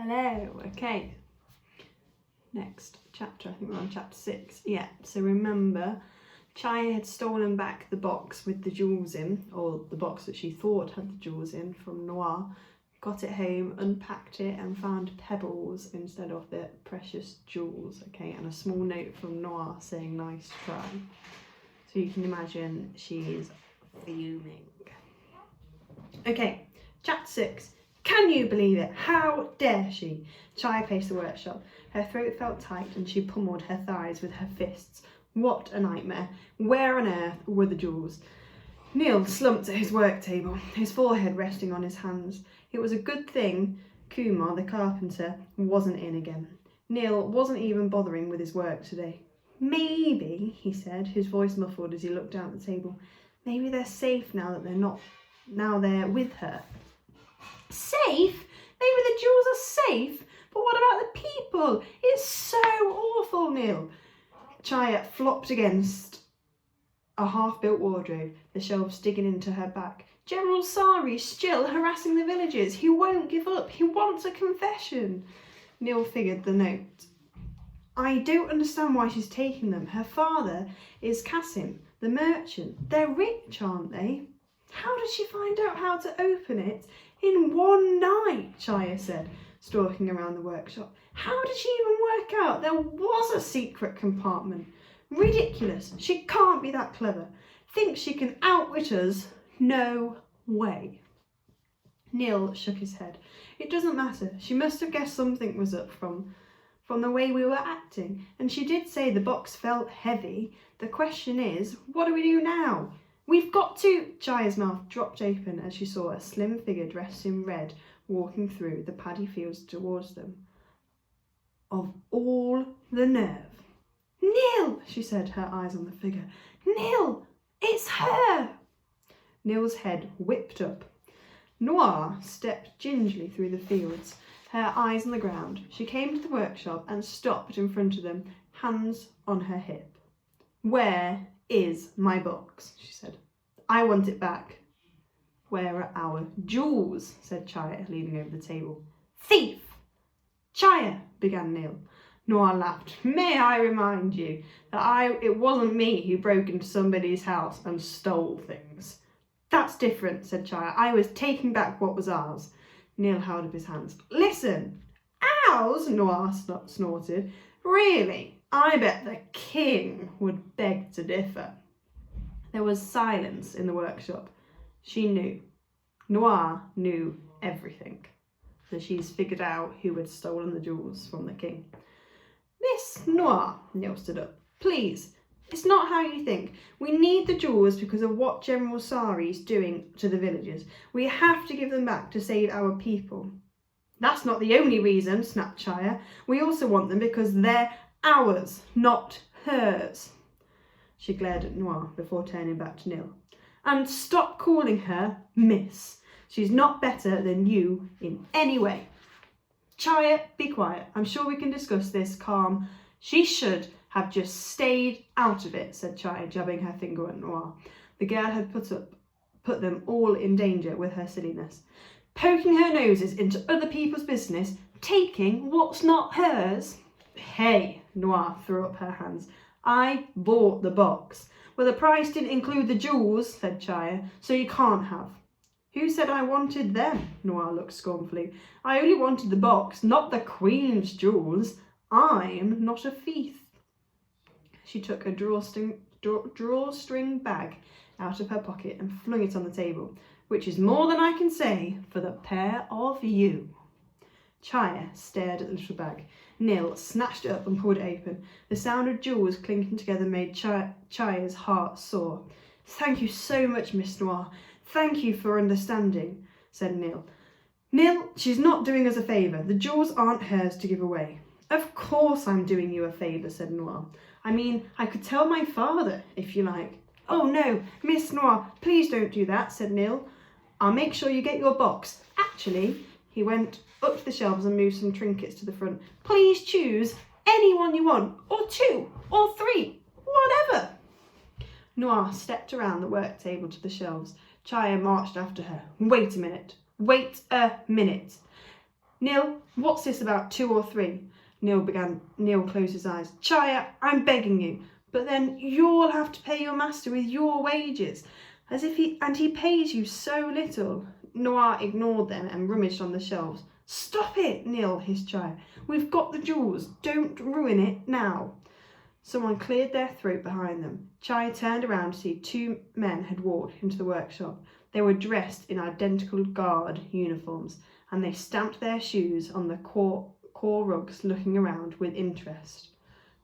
Hello, okay. Next chapter, I think we're on chapter 6. Yeah, so remember, Chaya had stolen back the box with the jewels in, or the box that she thought had the jewels in from Noir, got it home, unpacked it and found pebbles instead of the precious jewels, okay, and a small note from Noir saying nice try. So you can imagine she's fuming. Okay, chapter 6. Can you believe it? How dare she? Chaya paced the workshop. Her throat felt tight and she pummeled her thighs with her fists. What a nightmare. Where on earth were the jewels? Neil slumped at his work table, his forehead resting on his hands. It was a good thing Kumar, the carpenter, wasn't in again. Neil wasn't even bothering with his work today. Maybe, he said, his voice muffled as he looked down at the table. Maybe they're safe now that they're with her. Safe? Maybe the jewels are safe? But what about the people? It's so awful, Neil. Chaya flopped against a half-built wardrobe, the shelves digging into her back. General Sari still harassing the villagers. He won't give up. He wants a confession. Neil figured the note. I don't understand why she's taking them. Her father is Kasim, the merchant. They're rich, aren't they? How did she find out how to open it in one night? Chaya said, stalking around the workshop. How did she even work out there was a secret compartment? Ridiculous. She can't be that clever. Thinks she can outwit us? No way. Neil shook his head. It doesn't matter. She must have guessed something was up from the way we were acting. And she did say the box felt heavy. The question is, what do we do now? We've got to... Chaya's mouth dropped open as she saw a slim figure dressed in red walking through the paddy fields towards them. Of all the nerve. Neil, she said, her eyes on the figure. Neil, it's her. Neil's head whipped up. Noir stepped gingerly through the fields, her eyes on the ground. She came to the workshop and stopped in front of them, hands on her hip. Where is my box? She said. I want it back. Where are our jewels? Said Chaya, leaning over the table. Thief! Chaya, began Neil. Noir laughed. May I remind you that it wasn't me who broke into somebody's house and stole things. That's different, said Chaya. I was taking back what was ours. Neil held up his hands. Listen! Ours? Noir snorted. Really? I bet the king would beg to differ. There was silence in the workshop. She knew. Noir knew everything. So she's figured out who had stolen the jewels from the king. Miss Noir, Neil stood up. Please, it's not how you think. We need the jewels because of what General Sari's doing to the villagers. We have to give them back to save our people. That's not the only reason, snapped Chaya. We also want them because they're ours, not hers. She glared at Noir before turning back to Neil. And stop calling her Miss. She's not better than you in any way. Chaya, be quiet. I'm sure we can discuss this calm. She should have just stayed out of it, said Chaya, jabbing her finger at Noir. The girl had put them all in danger with her silliness. Poking her noses into other people's business, taking what's not hers. Hey, Noir threw up her hands. I bought the box. Well, the price didn't include the jewels, said Chaya, so you can't have. Who said I wanted them? Noir looked scornfully. I only wanted the box, not the Queen's jewels. I'm not a thief. She took a drawstring bag out of her pocket and flung it on the table, which is more than I can say for the pair of you. Chaya stared at the little bag. Neil snatched it up and pulled it open. The sound of jewels clinking together made Chaya's heart soar. Thank you so much, Miss Noir. Thank you for understanding, said Neil. Neil, she's not doing us a favour. The jewels aren't hers to give away. Of course I'm doing you a favour, said Noir. I mean, I could tell my father, if you like. Oh no, Miss Noir, please don't do that, said Neil. I'll make sure you get your box. Actually, he went up to the shelves and moved some trinkets to the front. Please choose any one you want, or 2, or 3, whatever. Noir stepped around the work table to the shelves. Chaya marched after her. Wait a minute. Neil, what's this about 2 or 3? Neil closed his eyes. Chaya, I'm begging you, but then you'll have to pay your master with your wages, he pays you so little. Noir ignored them and rummaged on the shelves. Stop it, Neil hissed Chaya. We've got the jewels. Don't ruin it now. Someone cleared their throat behind them. Chaya turned around to see 2 men had walked into the workshop. They were dressed in identical guard uniforms, and they stamped their shoes on the core rugs, looking around with interest.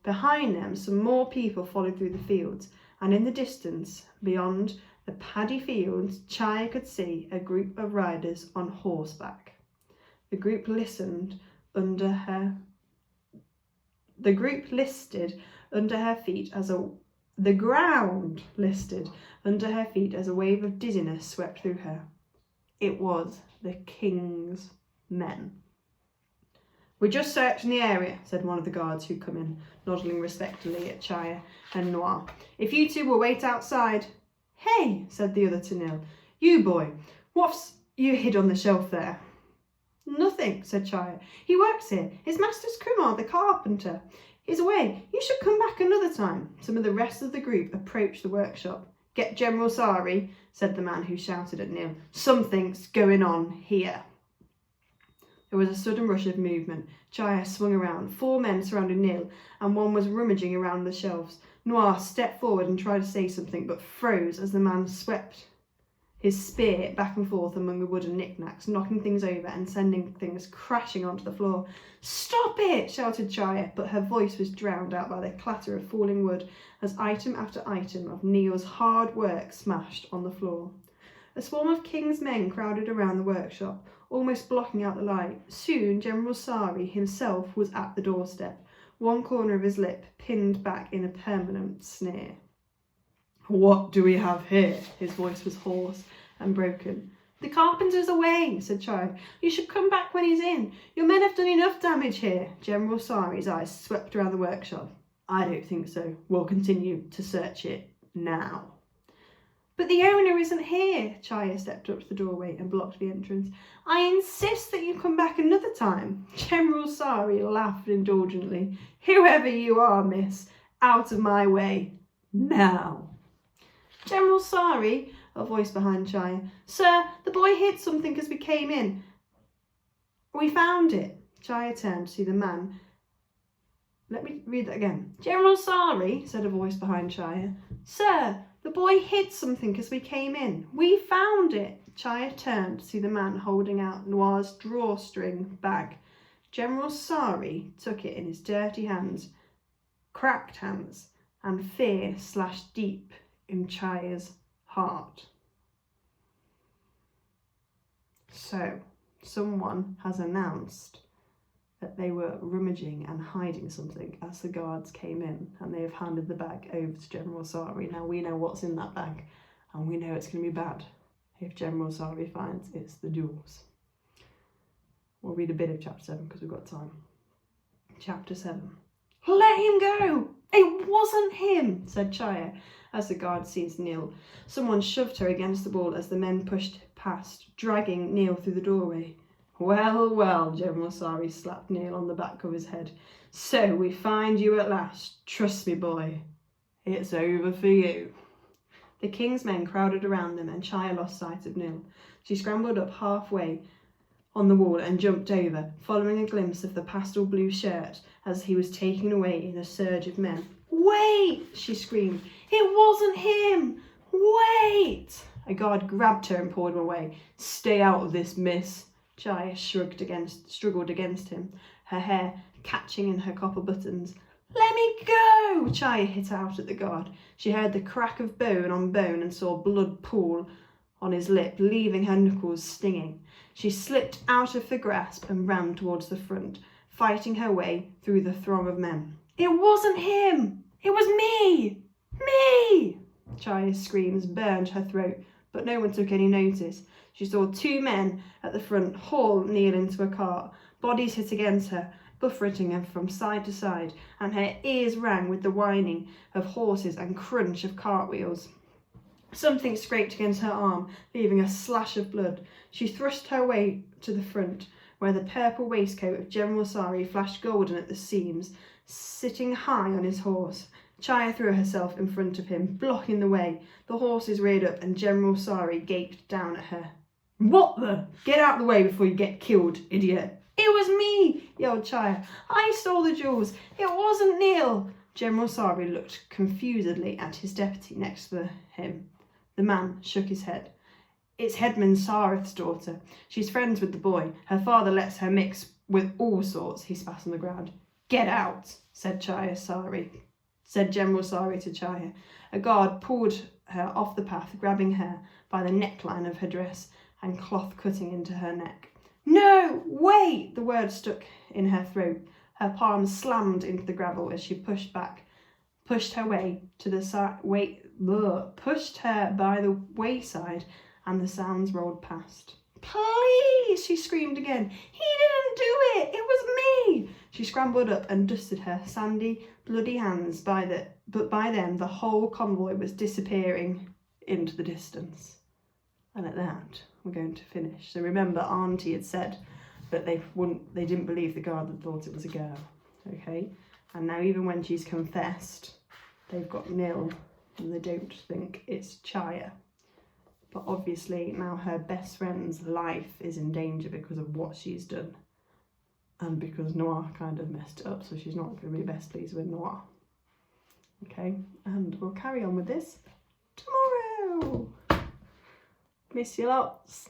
Behind them, some more people followed through the fields, and in the distance, beyond the paddy fields, Chaya could see a group of riders on horseback. The group listed under her feet as a wave of dizziness swept through her. It was the king's men. We're just searching the area, said one of the guards who'd come in, nodding respectfully at Chaya and Noir. If you 2 will wait outside. Hey, said the other to Neil. You boy, what's you hid on the shelf there? Nothing, said Chaya. He works here. His master's Kumar, the carpenter. He's away. You should come back another time. Some of the rest of the group approached the workshop. Get General Sari, said the man who shouted at Neil. Something's going on here. There was a sudden rush of movement. Chaya swung around. 4 men surrounded Neil, and one was rummaging around the shelves. Noir stepped forward and tried to say something, but froze as the man swept his spear back and forth among the wooden knickknacks, knocking things over and sending things crashing onto the floor. Stop it, shouted Chaya, but her voice was drowned out by the clatter of falling wood as item after item of Neil's hard work smashed on the floor. A swarm of King's men crowded around the workshop, almost blocking out the light. Soon General Sari himself was at the doorstep, one corner of his lip pinned back in a permanent sneer. What do we have here? His voice was hoarse and broken. The carpenter's away, said Chaya. You should come back when he's in. Your men have done enough damage here. General Sari's eyes swept around the workshop. I don't think so. We'll continue to search it now. But the owner isn't here. Chaya stepped up to the doorway and blocked the entrance. I insist that you come back another time. General Sari laughed indulgently. Whoever you are, miss, out of my way now. General Sari, a voice behind Chaya. Sir, the boy hid something as we came in. We found it. Chaya turned to see the man. Let me read that again. General Sari, said a voice behind Chaya. Sir, the boy hid something as we came in. We found it. Chaya turned to see the man holding out Noir's drawstring bag. General Sari took it in his dirty hands, cracked hands, and fear slashed deep in Chaya's heart. So, someone has announced that they were rummaging and hiding something as the guards came in, and they have handed the bag over to General Sari. Now we know what's in that bag, and we know it's going to be bad if General Sari finds it's the jewels. We'll read a bit of chapter 7 because we've got time. Chapter 7. Let him go! It wasn't him, said Chaya as the guard seized Neil. Someone shoved her against the wall as the men pushed past, dragging Neil through the doorway. Well, well, General Sari slapped Neil on the back of his head. So we find you at last. Trust me, boy. It's over for you. The king's men crowded around them and Chaya lost sight of Neil. She scrambled up halfway on the wall and jumped over, following a glimpse of the pastel blue shirt as he was taken away in a surge of men. Wait, she screamed. It wasn't him. Wait. A guard grabbed her and pulled him away. Stay out of this, miss. Chaya struggled against him, her hair catching in her copper buttons. Let me go! Chaya hit out at the guard. She heard the crack of bone on bone and saw blood pool on his lip, leaving her knuckles stinging. She slipped out of the grasp and ran towards the front, fighting her way through the throng of men. It wasn't him! It was me! Me! Chaya's screams burned her throat, but no one took any notice. She saw 2 men at the front haul Neil into a cart. Bodies hit against her, buffeting her from side to side, and her ears rang with the whining of horses and crunch of cartwheels. Something scraped against her arm, leaving a slash of blood. She thrust her way to the front, where the purple waistcoat of General Sari flashed golden at the seams, sitting high on his horse. Chaya threw herself in front of him, blocking the way. The horses reared up and General Sari gaped down at her. "What the? Get out of the way before you get killed, idiot." "It was me," yelled Chaya. "I stole the jewels. It wasn't Neil." General Sari looked confusedly at his deputy next to him. The man shook his head. "It's Headman Sareth's daughter. She's friends with the boy. Her father lets her mix with all sorts." He spat on the ground. "Get out," said General Sari to Chaya. A guard pulled her off the path, grabbing her by the neckline of her dress and cloth cutting into her neck. "No, wait!" The word stuck in her throat. Her palms slammed into the gravel as she pushed her way to the pushed her by the wayside, and the sounds rolled past. "Please!" she screamed again. "He didn't do it! It was me!" She scrambled up and dusted her sandy, bloody hands, but by then the whole convoy was disappearing into the distance. And at that, we're going to finish. So remember, Auntie had said that they didn't believe the guard that thought it was a girl. Okay? And now even when she's confessed, they've got nil and they don't think it's Chaya. But obviously now her best friend's life is in danger because of what she's done. And because Noir kind of messed it up, so she's not going to be best pleased with Noir. Okay? And we'll carry on with this tomorrow. Miss you lots.